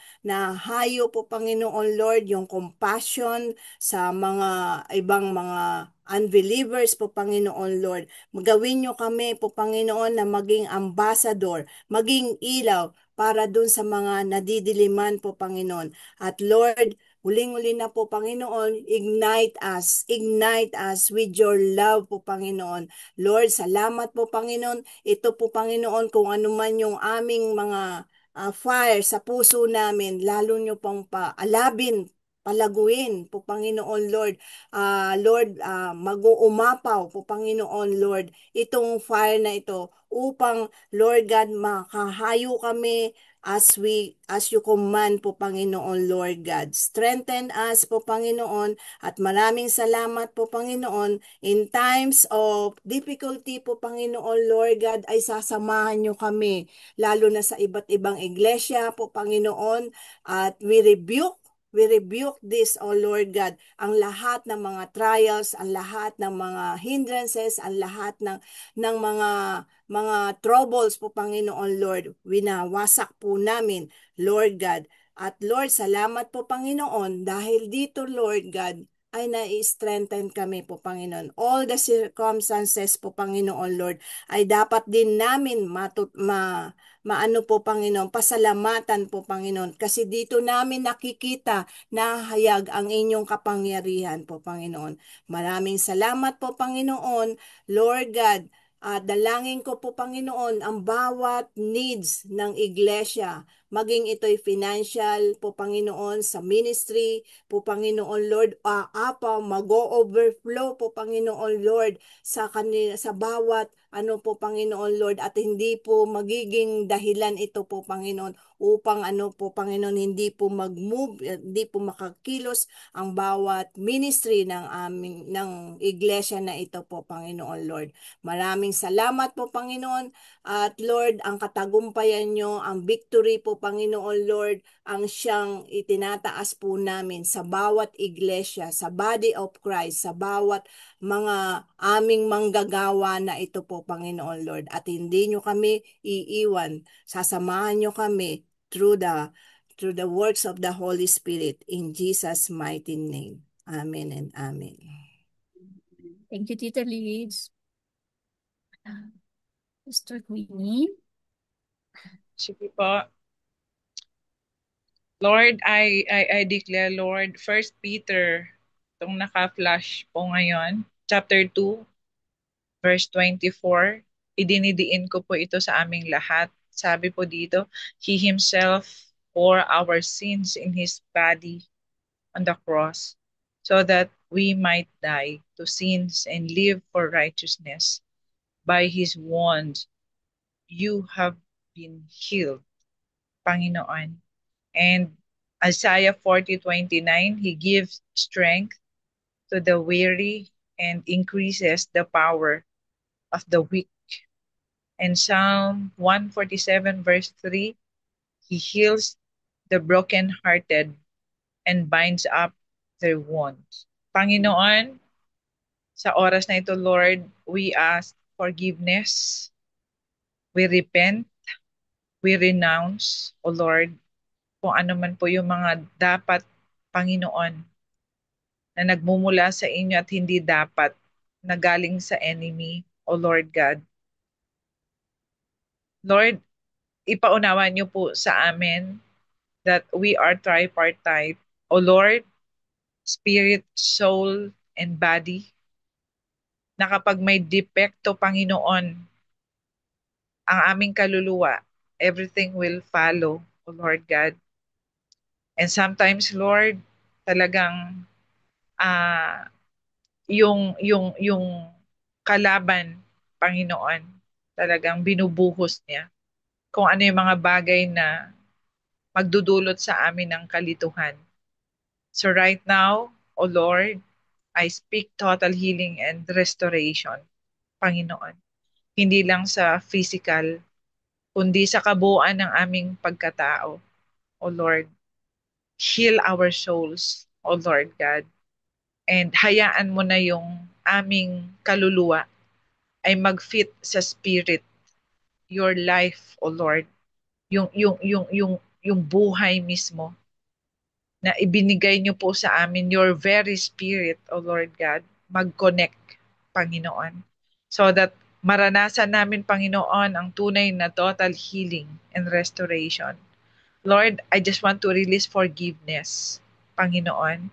hayo po, Panginoon, Lord, yung compassion sa mga ibang mga unbelievers po, Panginoon, Lord. Magawin nyo kami po, Panginoon, na maging ambassador, maging ilaw para dun sa mga nadidiliman po, Panginoon. At Lord, huling-huli na po, Panginoon, ignite us with your love po, Panginoon. Lord, salamat po, Panginoon. Ito po, Panginoon, kung ano man yung aming mga fire sa puso namin, lalo nyo pong palaguin po, Panginoon, Lord. Lord, mag-uumapaw po, Panginoon, Lord, itong fire na ito upang, Lord God, makahayo kami as you command po, Panginoon, Lord God. Strengthen us po, Panginoon, at maraming salamat po, Panginoon. In times of difficulty po, Panginoon, Lord God, ay sasamahan nyo kami, lalo na sa iba't ibang iglesia po, Panginoon, at we rebuke this, O Lord God, ang lahat ng mga trials, ang lahat ng mga hindrances, ang lahat ng mga troubles po, Panginoon, Lord. Winawasak po namin, Lord God. At Lord, salamat po, Panginoon, dahil dito, Lord God, ay nai-strengthen kami po, Panginoon. All the circumstances po, Panginoon, Lord, ay dapat din namin maano po, Panginoon, pasalamatan po, Panginoon, kasi dito namin nakikita na hayag ang inyong kapangyarihan po, Panginoon. Maraming salamat po, Panginoon, Lord God. Dalangin ko po, Panginoon, ang bawat needs ng iglesia, maging ito'y financial po Panginoon sa ministry po Panginoon Lord, mag-overflow po Panginoon Lord sa kanila, sa bawat ano po Panginoon Lord, at hindi po magiging dahilan ito po Panginoon upang ano po Panginoon hindi po mag-move, hindi po makakilos ang bawat ministry ng iglesia na ito po Panginoon Lord. Maraming salamat po Panginoon, at Lord, ang katagumpayan nyo, ang victory po Panginoon Lord, ang siyang itinataas po namin sa bawat iglesia, sa body of Christ, sa bawat mga aming manggagawa na ito po Panginoon Lord, at hindi nyo kami iiwan, sasamahan nyo kami through the works of the Holy Spirit in Jesus mighty name. Amen and amen. Thank you, Tita Liz. Sister Queenie. Sige po. Lord, I declare, Lord, 1 Peter, itong naka-flash po ngayon, chapter 2, verse 24, idinidiin ko po ito sa aming lahat. Sabi po dito, He Himself bore our sins in His body on the cross, so that we might die to sins and live for righteousness. By His wounds, you have been healed, Panginoon. And Isaiah 40:29, He gives strength to the weary and increases the power of the weak. And Psalm 147 verse 3, He heals the brokenhearted and binds up their wounds. Panginoon, sa oras na ito, Lord, we ask forgiveness. We repent. We renounce, O Lord, kung ano man po yung mga dapat, Panginoon, na nagmumula sa inyo at hindi dapat na galing sa enemy, O Lord God. Lord, ipaunawa niyo po sa amin that we are tripartite. O Lord, spirit, soul, and body, na kapag may depekto, Panginoon, ang aming kaluluwa, everything will follow, O Lord God. And sometimes, Lord, talagang yung kalaban, Panginoon, talagang binubuhos niya kung ano yung mga bagay na magdudulot sa amin ng kalituhan. So right now, O Lord, I speak total healing and restoration, Panginoon. Hindi lang sa physical, kundi sa kabuuan ng aming pagkatao, O Lord. Heal our souls, O Lord God. And hayaan mo na yung aming kaluluwa ay mag-fit sa spirit, your life, O Lord. Yung buhay mismo na ibinigay niyo po sa amin, your very spirit, O Lord God, mag-connect, Panginoon. So that maranasan namin, Panginoon, ang tunay na total healing and restoration. Lord, I just want to release forgiveness, Panginoon.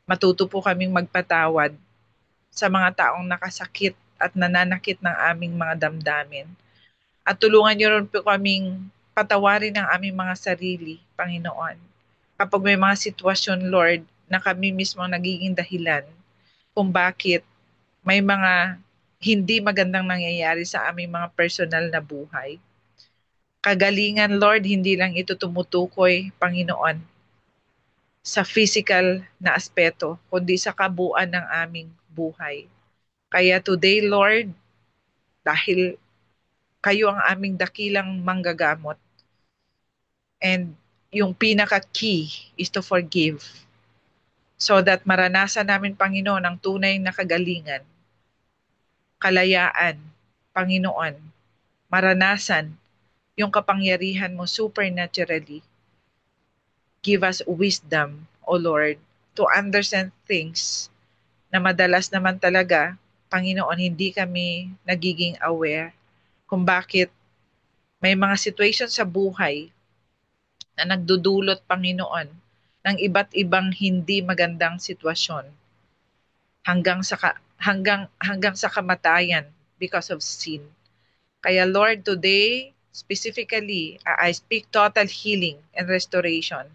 Matuto po kaming magpatawad sa mga taong nakasakit at nananakit ng aming mga damdamin. At tulungan niyo rin po kaming patawarin ang aming mga sarili, Panginoon. Kapag may mga sitwasyon, Lord, na kami mismo nagiging dahilan kung bakit may mga hindi magandang nangyayari sa aming mga personal na buhay. Kagalingan, Lord, hindi lang ito tumutukoy, Panginoon, sa physical na aspeto, kundi sa kabuuan ng aming buhay. Kaya today, Lord, dahil kayo ang aming dakilang manggagamot, and yung pinaka-key is to forgive, so that maranasan namin, Panginoon, ang tunay na kagalingan, kalayaan, Panginoon, maranasan yung kapangyarihan mo supernaturally. Give us wisdom, O Lord, to understand things na madalas naman talaga, Panginoon, hindi kami nagiging aware kung bakit may mga situation sa buhay na nagdudulot, Panginoon, ng iba't ibang hindi magandang sitwasyon hanggang sa kamatayan because of sin. Kaya Lord, today specifically, I speak total healing and restoration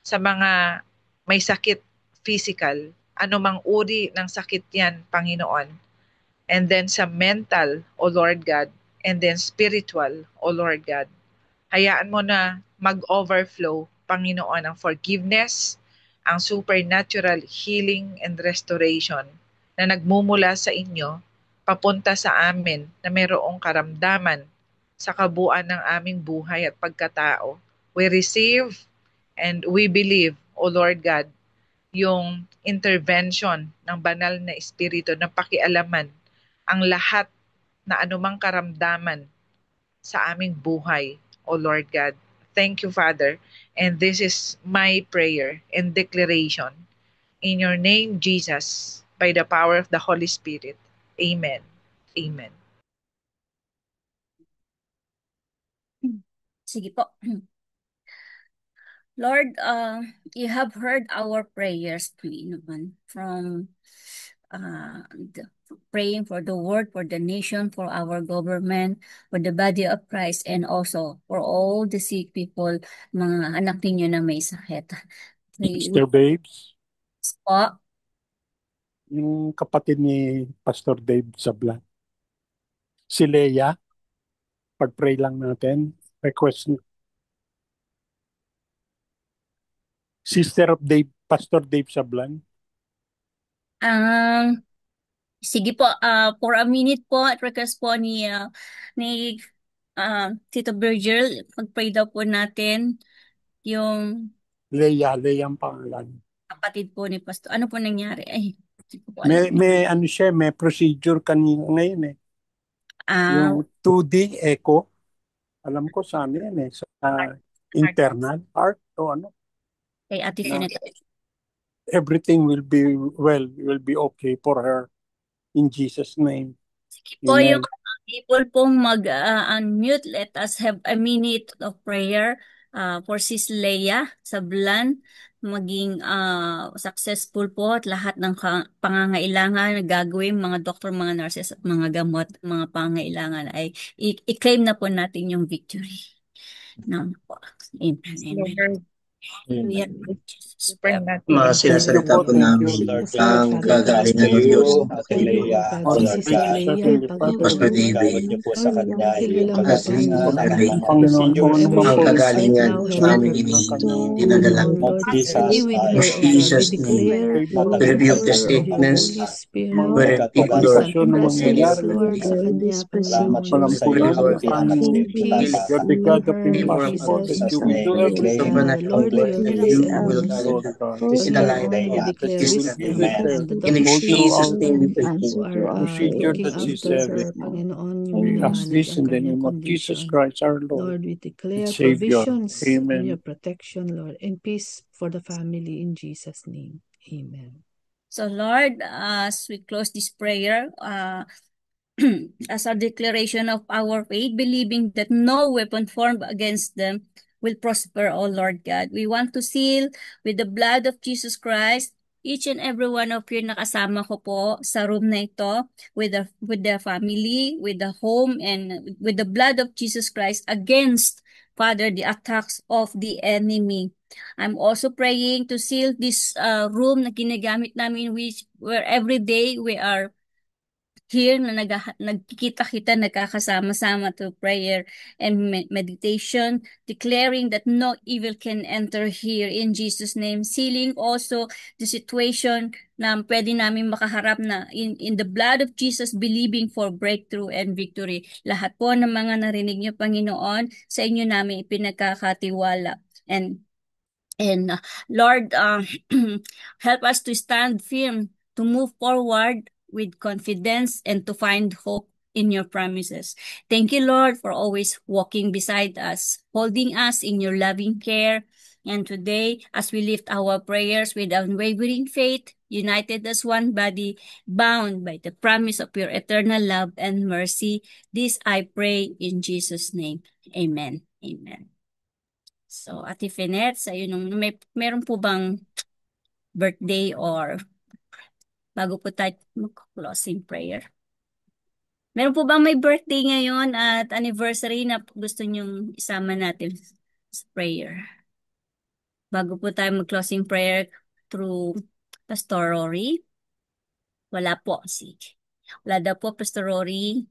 sa mga may sakit physical, anumang uri ng sakit yan, Panginoon. And then sa mental, O Lord God, and then spiritual, O Lord God. Hayaan mo na mag-overflow, Panginoon, ang forgiveness, ang supernatural healing and restoration na nagmumula sa inyo papunta sa amin na mayroong karamdaman sa kabuuan ng aming buhay at pagkatao. We receive and we believe, O Lord God, yung intervention ng banal na espiritu na pakialaman ang lahat na anumang karamdaman sa aming buhay, O Lord God. Thank you, Father. And this is my prayer and declaration. In your name, Jesus, by the power of the Holy Spirit. Amen. Amen. Sige po. Lord, you have heard our prayers, naman, from praying for the world, for the nation, for our government, for the body of Christ, and also for all the sick people, mga anak ninyo na may sakit. Sister Babes, Po, yung kapatid ni Pastor Dave Sablan, si Leia, pag-pray lang natin. Request ni Sister of Dave, Pastor Dave Sablan. sige po, for a minute po, at request po ni Tito Virgil, pag-pray daw po natin yung Leia ang pangalan. kapatid po ni Pastor. Ano po nangyari? Ay, hindi ko po alam. May ano siya, may procedure kanina ngayon eh. Yung 2D echo. Alam ko sa ano yan eh, sa internal heart o ano. Kay Ate Finette. Everything will be well, will be okay for her in Jesus' name. Po Amen. yung people pong mag-unmute, let us have a minute of prayer for Sis Leia Sablan, maging successful po at lahat ng pangangailangan na gagawin mga doktor, mga nurses at mga gamot, mga pangangailangan ay i-claim na po natin yung victory. No, po. Amen. Amen. Amen. Supernatural. Sinasalita po namin ang kagalingan ng Diyos sa Ate Leia, O Lord God, Pastor David gawin niyo po sa kanya yung at si kababasan Sister at Ray. mga procedures Ang po kagalingan sa aming dinadala. of Jesus. In Jesus' name, we rebuke the sickness, we rebuke, Lord, any Salamat po sa iyo, Lord, You're the God of impossible, that you will do everything. supernatural work that you will Lord do God. in the life Leia. of Sister Ray. Amen. In Jesus' name we pray. Procedure that she's having. We ask this in the name of Jesus Christ, our Lord, We declare and Savior. provisions Amen. and your protection, Lord, and peace for the family in Jesus' name. Amen. So Lord, as we close this prayer, as a declaration of our faith, believing that no weapon formed against them will prosper, O Lord God. We want to seal with the blood of Jesus Christ each and every one of you nakasama ko po sa room na ito with the family, with the home, and with the blood of Jesus Christ against, Father, the attacks of the enemy. I'm also praying to seal this room na ginagamit namin where every day we are here na nagkikita-kita, nagkakasama-sama to prayer and meditation, declaring that no evil can enter here in Jesus' name, sealing also the situation na pwede namin makaharap na in the blood of Jesus, believing for breakthrough and victory. Lahat po ng mga narinig niyo, Panginoon, sa inyo namin ipinagkakatiwala. And Lord, help us to stand firm, to move forward with confidence and to find hope in your promises. Thank you, Lord, for always walking beside us, holding us in your loving care. And today, as we lift our prayers with unwavering faith, united as one body, bound by the promise of your eternal love and mercy, this I pray in Jesus' name. Amen. Amen. So, Ate Finette, sa iyo meron po bang birthday or bago po tayo mag-closing prayer? Meron po ba may birthday ngayon at anniversary na gusto nyong isama natin sa prayer? Bago po tayo mag-closing prayer through Pastor Rory. Wala po. Wala daw po, Pastor Rory.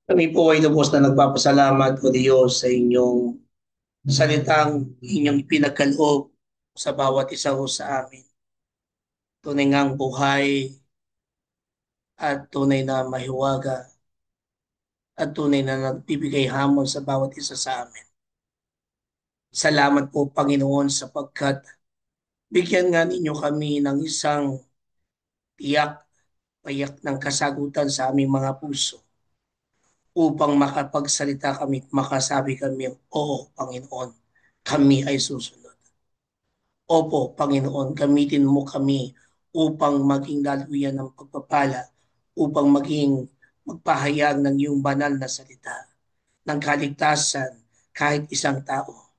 Kami po ay lubos na nagpapasalamat o Diyos sa inyong salitang inyong ipinagkaloob sa bawat isa ho sa amin. Tunay ngang buhay at tunay na mahiwaga at tunay na nagbibigay hamon sa bawat isa sa amin. Salamat po Panginoon sapagkat bigyan nga ninyo kami ng isang tiyak, payak ng kasagutan sa aming mga puso upang makapagsalita kami, makasabi kami, oo Panginoon, kami ay susunod. Opo Panginoon, gamitin mo kami upang maging laluyan ng pagpapala, upang maging magpahayag ng iyong banal na salita, ng kaligtasan kahit isang tao.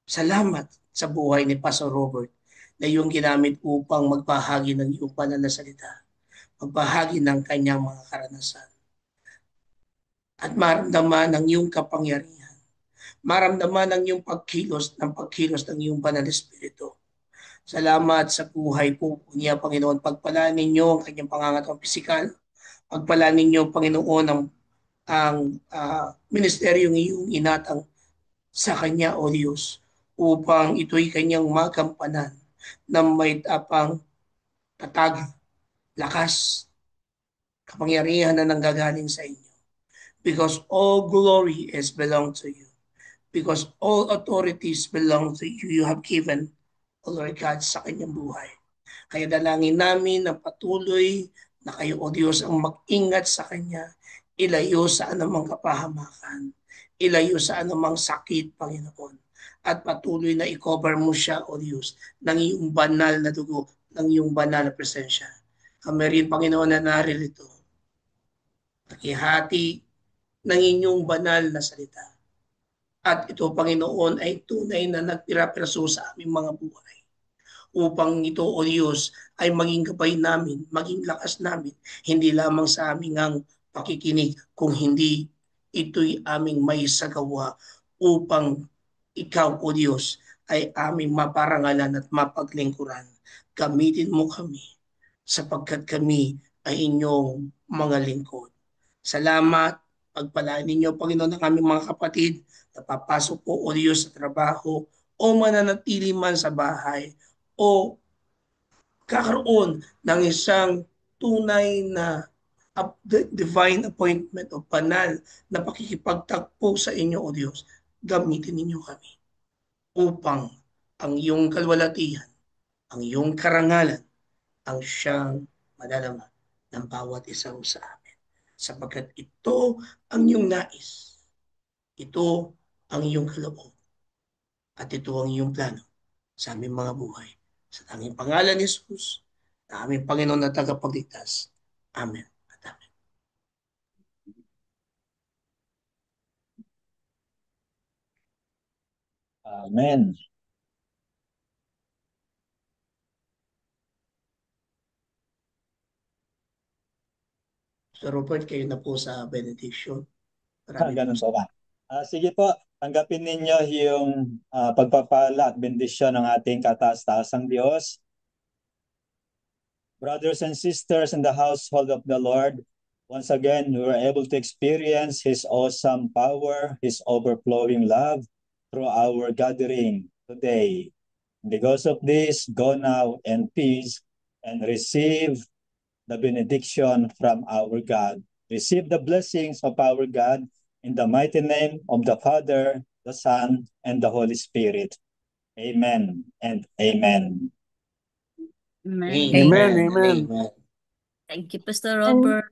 Salamat sa buhay ni Pastor Robert na iyong ginamit upang magbahagi ng iyong banal na salita, magbahagi ng kanyang mga karanasan, at maramdaman ng iyong kapangyarihan, maramdaman ng iyong pagkilos ng iyong banal na Espiritu. Salamat sa buhay po niya, Panginoon. Pagpalaan ninyo ang kanyang pangangatawang pisikal. Pagpalaan ninyo, Panginoon, ang ministeryong iyong inatang sa kanya, O Diyos, upang ito'y kanyang magampanan na may tapang, tatag, lakas, kapangyarihan na nanggagaling sa inyo. Because all glory is belong to you. Because all authorities belong to you. You have given, O Lord God, sa kanyang buhay. Kaya dalangin namin na patuloy na kayo, O Diyos, ang mag-ingat sa kanya, ilayo sa anumang kapahamakan, ilayo sa anumang sakit, Panginoon, at patuloy na i-cover mo siya, O Diyos, ng iyong banal na dugo, ng iyong banal na presensya. Kami rin, Panginoon, na naririto, nakihati ng inyong banal na salita. At ito, Panginoon, ay tunay na nagpira-piraso sa aming mga buhay. Upang ito, O Diyos, ay maging gabay namin, maging lakas namin, hindi lamang sa aming ang pakikinig, kung hindi ito'y aming may sagawa upang ikaw, O Diyos, ay aming maparangalan at mapaglingkuran. Gamitin mo kami sapagkat kami ay inyong mga lingkod. Salamat, pagpalaan ninyo, Panginoon, ng aming mga kapatid na papasok po, O Diyos, sa trabaho o mananatili man sa bahay o kakaroon ng isang tunay na divine appointment o banal na pakikipagtagpo sa inyo, O Diyos. Gamitin ninyo kami upang ang iyong kalwalatian, ang iyong karangalan, ang siyang madalama ng bawat isa sa amin. Sapagkat ito ang iyong nais, ito ang iyong kaloob, at ito ang iyong plano sa aming mga buhay. Sa tanging pangalan ni Jesus, na aming Panginoon na tagapagligtas. Amen. At amen. Amen. So Robert, kayo na po sa benediction. Ganun po ba? Sige po, tanggapin ninyo yung pagpapala at bendisyon ng ating kataas-taasang Diyos. Brothers and sisters in the household of the Lord, once again, we were able to experience His awesome power, His overflowing love through our gathering today. Because of this, go now in peace and receive the benediction from our God. Receive the blessings of our God in the mighty name of the Father, the Son, and the Holy Spirit. Amen and amen. Amen. Amen. Amen. Thank you, Pastor Robert.